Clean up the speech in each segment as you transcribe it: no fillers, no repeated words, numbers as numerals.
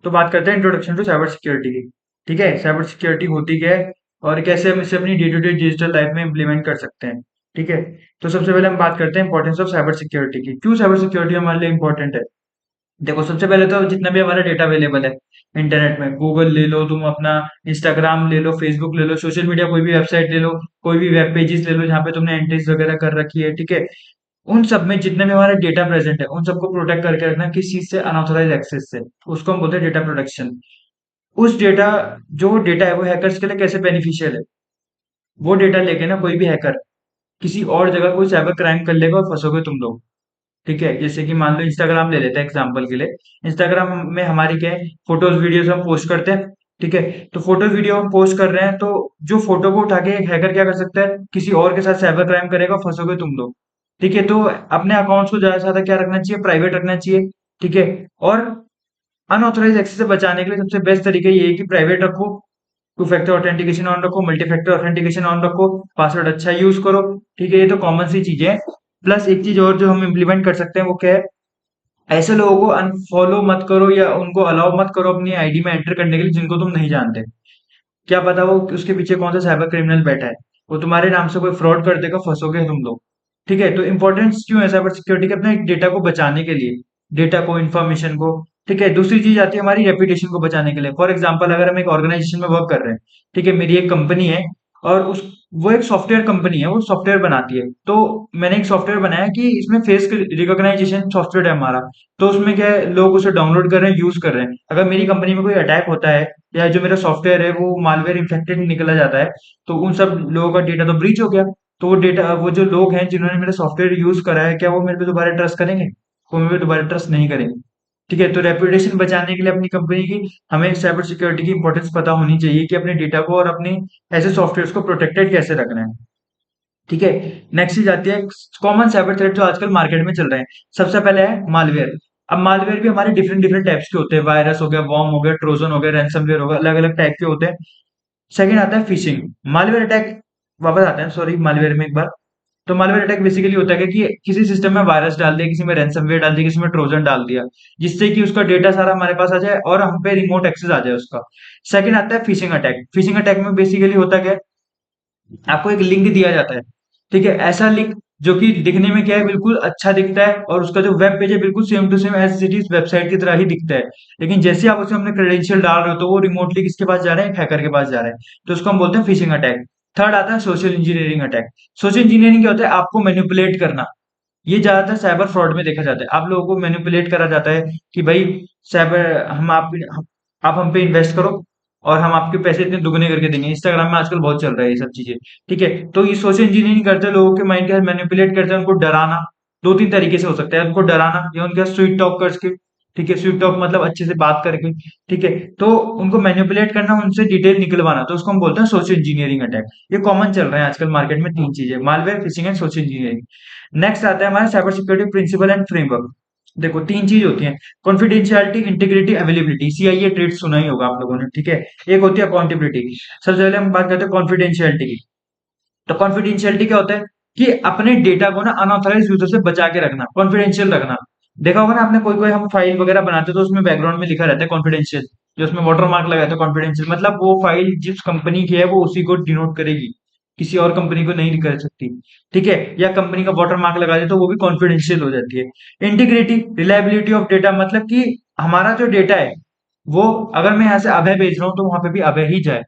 तो बात करते हैं इंट्रोडक्शन टू साइबर सिक्योरिटी की। ठीक है, साइबर सिक्योरिटी होती क्या है और कैसे हम इसे अपनी day to day digital life में इम्प्लीमेंट कर सकते हैं। ठीक है, तो सबसे पहले हम बात करते हैं इंपॉर्टेंस ऑफ साइबर सिक्योरिटी की। क्यों साइबर सिक्योरिटी हमारे लिए इंपॉर्टेंट है? देखो, सबसे पहले तो जितना भी हमारा डेटा अवेलेबल है इंटरनेट में, गूगल ले लो, तुम अपना इंस्टाग्राम ले लो, फेसबुक ले लो, सोशल मीडिया कोई भी वेबसाइट ले लो, कोई भी वेब पेजेस ले लो जहाँ पे तुमने एंट्रीज वगैरह कर रखी है। ठीक है, उन सब में जितने भी हमारा डेटा प्रेजेंट है उन सबको प्रोटेक्ट करके रखना किस चीज से? अनऑथराइज एक्सेस से। उसको हम बोलते हैं डेटा प्रोटेक्शन। उस डेटा जो डेटा है वो हैकर्स के लिए कैसे बेनिफिशियल है? वो डेटा लेके ना कोई भी हैकर किसी और जगह कोई साइबर क्राइम कर लेगा और फंसोगे तुम लोग। ठीक है, जैसे कि मान लो इंस्टाग्राम ले लेते हैं एग्जांपल के लिए। इंस्टाग्राम में हमारी क्या है, फोटोज वीडियोस हम पोस्ट करते हैं। ठीक है, तो फोटो वीडियो हम पोस्ट कर रहे हैं तो जो फोटो को उठा के एक हैकर क्या कर सकता है, किसी और के साथ साइबर क्राइम करेगा, फंसोगे तुम लोग। ठीक है, तो अपने अकाउंट्स को ज्यादा से ज्यादा क्या रखना चाहिए? प्राइवेट रखना चाहिए। ठीक है, और अनऑथराइज एक्सेस से बचाने के लिए सबसे बेस्ट तरीका ये है कि प्राइवेट रखो, टू फैक्टर ऑथेंटिकेशन ऑन रखो, मल्टी फैक्टर ऑथेंटिकेशन ऑन रखो, पासवर्ड अच्छा यूज करो। ठीक है, ये तो कॉमन सी चीजें हैं। प्लस एक चीज और जो हम इम्प्लीमेंट कर सकते हैं वो क्या है? ऐसे लोगों को अनफॉलो मत करो या उनको अलाउ मत करो अपनी आईडी में एंटर करने के लिए जिनको तुम नहीं जानते। क्या पता वो उसके पीछे कौन सा साइबर क्रिमिनल बैठा है, वो तुम्हारे नाम से कोई फ्रॉड कर देगा, फंसोगे तुम लोग। ठीक है, तो इंपॉर्टेंस क्यों है साइबर सिक्योरिटी के? अपने डेटा को बचाने के लिए, डेटा को, इंफॉर्मेशन को। ठीक है, दूसरी चीज आती है हमारी रेपुटेशन को बचाने के लिए। फॉर एग्जांपल, अगर हम एक ऑर्गेनाइजेशन में वर्क कर रहे हैं, ठीक है, मेरी एक कंपनी है और उस वो एक सॉफ्टवेयर कंपनी है, वो सॉफ्टवेयर बनाती है। तो मैंने एक सॉफ्टवेयर बनाया कि इसमें फेस रिकॉग्नाइजेशन सॉफ्टवेयर है हमारा। तो उसमें क्या है, लोग उसे डाउनलोड कर रहे हैं, यूज कर रहे हैं। अगर मेरी कंपनी में कोई अटैक होता है या जो मेरा सॉफ्टवेयर है वो मालवेयर इन्फेक्टेड निकला जाता है, तो उन सब लोगों का डेटा तो ब्रीच हो गया। तो वो डेटा, वो जो लोग हैं जिन्होंने मेरा सॉफ्टवेयर यूज करा है, क्या वो मेरे पे दोबारा ट्रस्ट करेंगे? वो मेरे पे दोबारा ट्रस्ट नहीं करेंगे। ठीक है, तो रेपुटेशन बचाने के लिए अपनी कंपनी की हमें साइबर सिक्योरिटी की इंपॉर्टेंस पता होनी चाहिए कि अपने डेटा को और अपने ऐसे सॉफ्टवेयर को प्रोटेक्टेड कैसे रखना है। ठीक है, नेक्स्ट चीज आती है कॉमन साइबर थ्रेट जो आजकल मार्केट में चल रहे हैं। सबसे पहले है मालवेयर। अब मालवेयर भी हमारे डिफरेंट डिफरेंट टाइप्स के होते हैं। वायरस हो गया, वॉर्म हो गया, ट्रोजन हो गया, रैंसमवेयर हो गया, अलग अलग टाइप के होते हैं। सेकंड आता है फिशिंग। मालवेयर अटैक, वापस आते हैं सॉरी मालवेयर में एक बार। तो मालवेयर अटैक बेसिकली होता है कि किसी सिस्टम में वायरस डाल दिया, किसी में रैंसमवेयर डाल दिया, किसी में ट्रोजन डाल दिया, जिससे कि उसका डेटा सारा हमारे पास आ जाए और हम पे रिमोट एक्सेस आ जाए उसका। सेकंड आता है फिशिंग अटैक। फिशिंग अटैक में बेसिकली होता क्या है, आपको एक लिंक दिया जाता है। ठीक है, ऐसा लिंक जो कि दिखने में क्या है, बिल्कुल अच्छा दिखता है और उसका जो वेब पेज है बिल्कुल same to same as it is website की तरह ही दिखता है। लेकिन जैसे आप उसमें अपने क्रेडेंशियल डाल रहे हो तो वो रिमोटली किसके पास जा रहे हैं? हैकर के पास जा रहे हैं। तो उसको हम बोलते हैं फिशिंग अटैक। थर्ड आता है social engineering attack. Social engineering क्या होता है? आपको मैनिपुलेट करना। ये ज्यादातर साइबर फ्रॉड में देखा जाता है। आप लोगों को मैनिपुलेट करा जाता है कि भाई साइबर आप हम पे इन्वेस्ट करो और हम आपके पैसे इतने दुगने करके देंगे। इंस्टाग्राम में आजकल बहुत चल रहा है ये सब चीजें। ठीक है, तो ये सोशल इंजीनियरिंग करते हैं, लोगों के माइंड के साथ मैनिपुलेट करते हैं, उनको डराना। दो तीन तरीके से हो सकता है, उनको डराना या उनके स्वीट टॉक करके। ठीक है, स्वीट टॉक मतलब अच्छे से बात करके। ठीक है, तो उनको मैनिपुलेट करना, उनसे डिटेल निकलवाना, तो उसको हम बोलते हैं सोशल इंजीनियरिंग अटैक। ये कॉमन चल रहा है आजकल मार्केट में, तीन चीजें: malware, phishing and social engineering. Next आता है हमारा cyber security principle and framework. देखो, तीन चीज होती है: confidentiality, integrity, availability. CIA triad सुना ही होगा आप लोगों ने। ठीक है, एक होती है अकाउंटेबिलिटी। सबसे पहले हम बात करते हैं कॉन्फिडेंशियलिटी की। तो कॉन्फिडेंशियलिटी क्या होता है कि अपने डेटा को ना अनऑथराइज यूजर से बचा के रखना, कॉन्फिडेंशियल रखना। देखा होगा ना आपने, कोई कोई हम फाइल वगैरह बनाते हैं तो उसमें बैकग्राउंड में लिखा रहता है कॉन्फिडेंशियल, जो उसमें वाटर मार्क लगा रहता है कॉन्फिडेंशियल, मतलब वो फाइल जिस कंपनी की है वो उसी को डिनोट करेगी, किसी और कंपनी को नहीं कर सकती। ठीक है, या कंपनी का वाटर मार्क लगा दे तो वो भी कॉन्फिडेंशियल हो जाती है। इंटीग्रिटी, रिलायबिलिटी ऑफ डेटा, मतलब कि हमारा जो डेटा है वो, अगर मैं यहाँ से अभय भेज रहा हूँ तो वहां पे भी अभय ही जाए।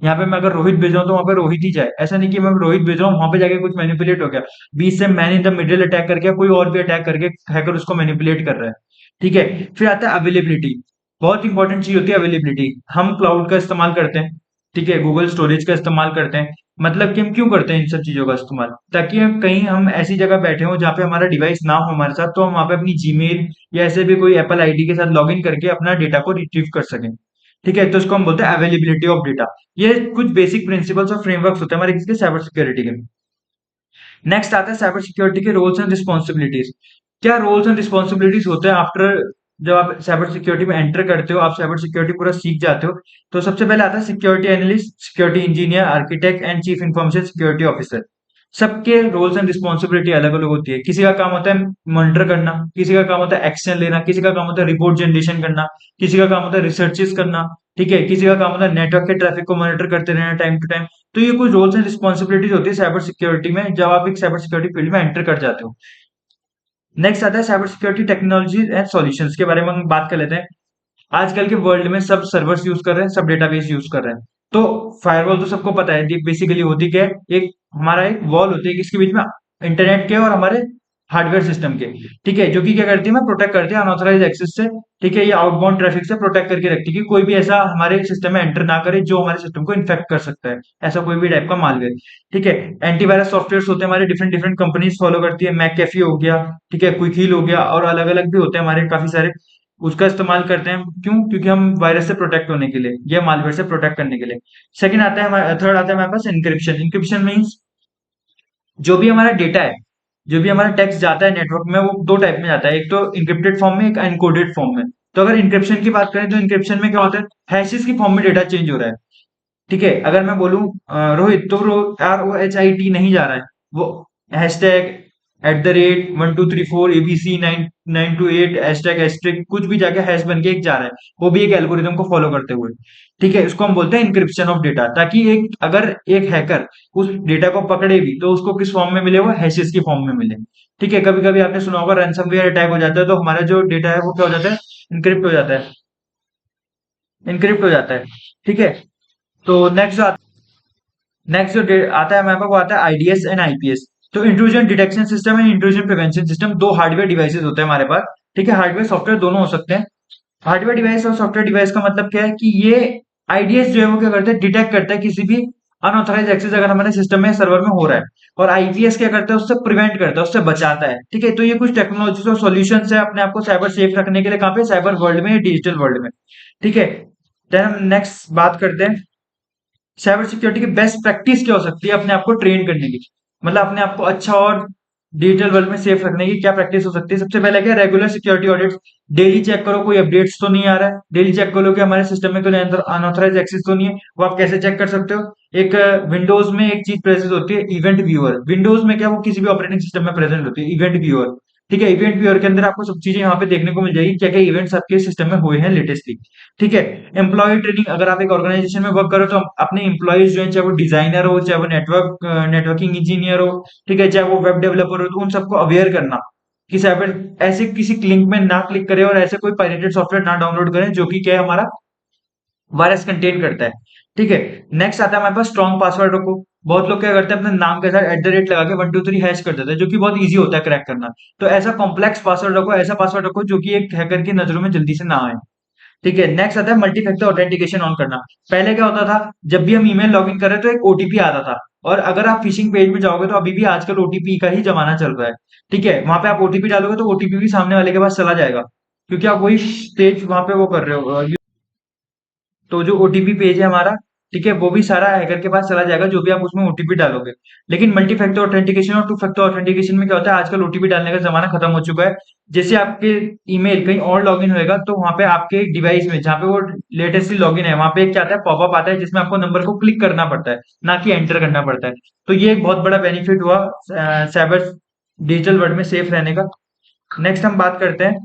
यहाँ पे मैं अगर रोहित भेज रहा हूँ तो वहां पे रोहित ही जाए। ऐसा नहीं कि मैं रोहित भेज रहा हूँ वहां पे जाके कुछ मैनिपुलेट हो गया, बीच से man in the middle attack करके कोई और भी अटैक करके हैकर उसको मैनिपुलेट कर रहा है। ठीक है, फिर आता है अवेलेबिलिटी। बहुत इंपॉर्टेंट चीज होती है अवेलेबिलिटी। हम क्लाउड का इस्तेमाल करते हैं, ठीक है, गूगल स्टोरेज का इस्तेमाल करते हैं। मतलब कि हम क्यों करते हैं इन सब चीजों का इस्तेमाल? ताकि हम कहीं हम ऐसी जगह बैठे हों जहाँ पे हमारा डिवाइस ना हो हमारे साथ, तो हम वहां पे अपनी जीमेल या ऐसे भी कोई एप्पल आईडी के साथ लॉग इन करके अपना डेटा को रिट्रीव कर सकें। ठीक है, तो इसको हम बोलते हैं अवेलेबिलिटी ऑफ डेटा। ये कुछ बेसिक प्रिंसिपल्स और फ्रेमवर्क्स होते हैं हमारे किसके? साइबर सिक्योरिटी के। नेक्स्ट आता है साइबर सिक्योरिटी के रोल्स एंड रिस्पॉन्सिबिलिटीज। क्या रोल्स एंड रिस्पॉन्सिबिलिटीज होते हैं आफ्टर, जब आप साइबर सिक्योरिटी में एंटर करते हो, आप साइबर सिक्योरिटी पूरा सीख जाते हो? तो सबसे पहले आता है security analyst, security engineer, architect and chief information security officer. सबके रोल्स एंड रिस्पॉन्सिबिलिटी अलग अलग होती है। किसी का काम होता है मॉनिटर करना, किसी का काम होता है एक्शन लेना, किसी का काम होता है रिपोर्ट जनरेशन करना, किसी का काम होता है रिसर्चेस करना, ठीक है, किसी का काम होता है नेटवर्क के ट्रैफिक को मॉनिटर करते रहना टाइम टू टाइम। तो ये कुछ रोल्स एंड रिस्पॉन्सिबिलिटीज होती है साइबर सिक्योरिटी में जब आप एक साइबर सिक्योरिटी फील्ड में एंटर कर जाते हो। नेक्स्ट आता है cyber security technology and solutions के बारे में हम बात कर लेते हैं। आजकल के वर्ल्ड में सब सर्वर्स यूज कर रहे हैं, सब डेटाबेस यूज कर रहे हैं। तो फायरवॉल तो सबको पता है बेसिकली होती क्या है, एक हमारा एक वॉल होती है कि इसके बीच में इंटरनेट के और हमारे हार्डवेयर सिस्टम के, ठीक है, जो कि क्या करती है, मैं प्रोटेक्ट करती है अनऑथराइज एक्सेस से, ठीक है, ये आउटबाउंड ट्रैफिक से प्रोटेक्ट करके रखती है कि कोई भी ऐसा हमारे सिस्टम में एंटर ना करे जो हमारे सिस्टम को इन्फेक्ट कर सकता है, ऐसा कोई भी टाइप का मालवेयर, ठीक है। एंटीवायरस सॉफ्टवेयर होते हैं हमारे, डिफरेंट डिफरेंट कंपनीज फॉलो करती है, मैकएफी हो गया, ठीक है, क्विक हील हो गया, और अलग अलग भी होते हैं हमारे काफी सारे, उसका इस्तेमाल करते हैं। क्यों? क्योंकि हम वायरस से प्रोटेक्ट होने के लिए या मालवेयर से प्रोटेक्ट करने के लिए। सेकंड आता है हमारा, थर्ड आता है हमारे पास इंक्रिप्शन। इंक्रिप्शन मींस जो भी हमारा डेटा है, जो भी हमारा टेक्स्ट जाता है नेटवर्क में, वो दो टाइप में जाता है, एक तो इंक्रिप्टेड फॉर्म में, एक एनकोडेड फॉर्म में। तो अगर इंक्रिप्शन की बात करें तो इंक्रिप्शन में क्या होता है, हैशेस की फॉर्म में डेटा चेंज हो रहा है, ठीक है। अगर मैं बोलूं रोहित, तो ROHIT नहीं जा रहा है, वो हैशटैग @1234 ABC992 8 हैशटैग हैशटैग कुछ भी जाके हैश बन के एक जा रहा है, वो भी एक एल्गोरिदम को फॉलो करते हुए, ठीक है। इसको हम बोलते हैं इंक्रिप्शन ऑफ डेटा, ताकि एक अगर एक हैकर उस डेटा को पकड़े भी तो उसको किस फॉर्म में मिले, वो हैशेस की फॉर्म में मिले, ठीक है। कभी कभी आपने सुना होगा रैंसमवेयर अटैक हो जाता है तो हमारा जो डेटा है वो क्या हो जाता है, इनक्रिप्ट हो जाता है, इनक्रिप्ट हो जाता है, ठीक है। तो नेक्स्ट जो आता है हमारे पास, वो आता है IDS एंड IPS। तो intrusion detection system and intrusion prevention system, दो हार्डवेयर डिवाइसेस होते हैं हमारे पास, ठीक है। हार्डवेयर सॉफ्टवेयर दोनों हो सकते हैं। हार्डवेयर डिवाइस और सॉफ्टवेयर डिवाइस का मतलब क्या है कि ये IDS जो है वो क्या करता है, डिटेक्ट करता है किसी भी अनऑथराइज एक्सेस अगर हमारे सिस्टम में सर्वर में हो रहा है, और IPS क्या करता है, उससे प्रिवेंट करता है, उससे बचाता है, ठीक है। तो ये कुछ टेक्नोलॉजीज और सॉल्यूशंस है अपने आप को साइबर सेफ रखने के लिए, कहाँ पे, साइबर वर्ल्ड में, डिजिटल वर्ल्ड में, ठीक है। देन हम नेक्स्ट बात करते हैं साइबर सिक्योरिटी की बेस्ट प्रैक्टिस क्या हो सकती है अपने आप को ट्रेन करने की, मतलब अपने आप को अच्छा और डिजिटल वर्ल्ड में सेफ रखने की क्या प्रैक्टिस हो सकती है। सबसे पहले क्या, regular security audits. Daily check करो कोई अपडेट्स तो नहीं आ रहा है, डेली चेक करो कि हमारे सिस्टम में कोई अनऑथराइज एक्सेस तो नहीं है। वो आप कैसे चेक कर सकते हो, एक विंडोज में एक चीज प्रेजेंट होती है, इवेंट व्यूअर। विंडोज में क्या, वो किसी भी ऑपरेटिंग सिस्टम में प्रेजेंट होती है इवेंट व्यूअर, ठीक है। इवेंट व्यूअर के अंदर आपको सब चीजें यहाँ पे देखने को मिल जाएगी, क्या क्या इवेंट्स आपके सिस्टम में हुए हैं लेटेस्टली, ठीक है। एम्प्लॉय ट्रेनिंग, अगर आप एक ऑर्गेनाइजेशन में वर्क करो तो अपने एम्प्लॉयज जो है, चाहे वो डिजाइनर हो, चाहे वो नेटवर्किंग इंजीनियर हो, ठीक है, चाहे वो वेब डेवलपर हो, तो उन सबको अवेयर करना कि साइबर ऐसे किसी लिंक में ना क्लिक करें और ऐसे कोई पायरेटेड सॉफ्टवेयर ना डाउनलोड करें जो कि क्या है, हमारा वायरस कंटेन करता है, ठीक है। नेक्स्ट आता है हमारे पास स्ट्रॉन्ग पासवर्ड रखो। बहुत लोग क्या करते हैं, अपने नाम के साथ @ लगा के 123 हैश कर देते हैं, जो कि बहुत इजी होता है क्रैक करना। तो ऐसा कॉम्प्लेक्स पासवर्ड रखो, ऐसा पासवर्ड रखो जो कि एक हैकर की नजरों में जल्दी से ना आए, ठीक है। नेक्स्ट आता है मल्टी फैक्टर ऑथेंटिकेशन ऑन करना। पहले क्या होता था, जब भी हम ईमेल लॉगिन कर रहे तो एक OTP आता था, और अगर आप फिशिंग पेज में जाओगे तो अभी भी आजकल OTP का ही जमाना चल रहा है, ठीक है। वहां पे आप OTP डालोगे तो OTP भी सामने वाले के पास चला जाएगा, क्योंकि आप वही पेज वहां पे वो कर रहे हो। तो जो OTP पेज है हमारा, ठीक है, वो भी सारा हैकर के पास चला जाएगा जो भी आप उसमें OTP डालोगे। लेकिन मल्टी फैक्टर ऑथेंटिकेशन और टू फैक्टर ऑथेंटिकेशन में क्या होता है, आजकल OTP डालने का जमाना खत्म हो चुका है। जैसे आपके ईमेल कहीं और लॉगिन होएगा तो वहां पे आपके डिवाइस में जहाँ पे वो लेटेस्टली लॉगिन है, वहां पे क्या आता है, पॉपअप आता है जिसमें आपको नंबर को क्लिक करना पड़ता है, ना कि एंटर करना पड़ता है। तो ये एक बहुत बड़ा बेनिफिट हुआ साइबर डिजिटल वर्ल्ड में सेफ रहने का। नेक्स्ट हम बात करते हैं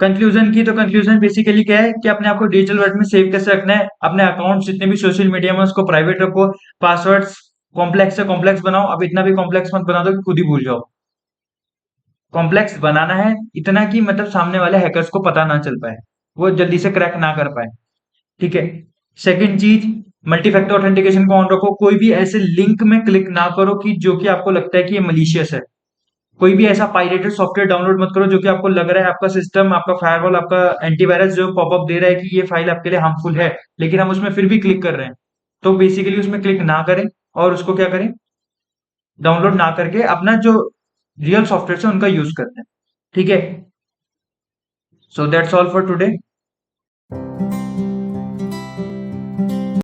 कंक्लूजन की। तो कंक्लूजन बेसिकली क्या है कि अपने आप को डिजिटल वर्ल्ड में सेव कैसे रखना है, अपने अकाउंट जितने भी सोशल मीडिया में उसको प्राइवेट रखो, पासवर्ड्स कॉम्प्लेक्स से कॉम्प्लेक्स बनाओ, अब इतना भी कॉम्प्लेक्स मत बना दो कि खुद ही भूल जाओ। कॉम्प्लेक्स बनाना है इतना कि मतलब सामने वाले हैकर्स को पता ना चल पाए, वो जल्दी से क्रैक ना कर पाए, ठीक है। सेकंड चीज, मल्टी फैक्टर ऑथेंटिकेशन को ऑन रखो। कोई भी ऐसे लिंक में क्लिक ना करो कि जो कि आपको लगता है कि ये मलिशियस है। कोई भी ऐसा पायरेटेड सॉफ्टवेयर डाउनलोड मत करो जो कि आपको लग रहा है आपका सिस्टम, आपका फायरवॉल, आपका एंटीवायरस जो पॉपअप दे रहा है कि ये फाइल आपके लिए हार्मफुल है, लेकिन हम उसमें फिर भी क्लिक कर रहे हैं। तो बेसिकली उसमें क्लिक ना करें, और उसको क्या करें, डाउनलोड ना करके अपना जो रियल सॉफ्टवेयर है उनका यूज करते हैं, ठीक है। So that's all for today.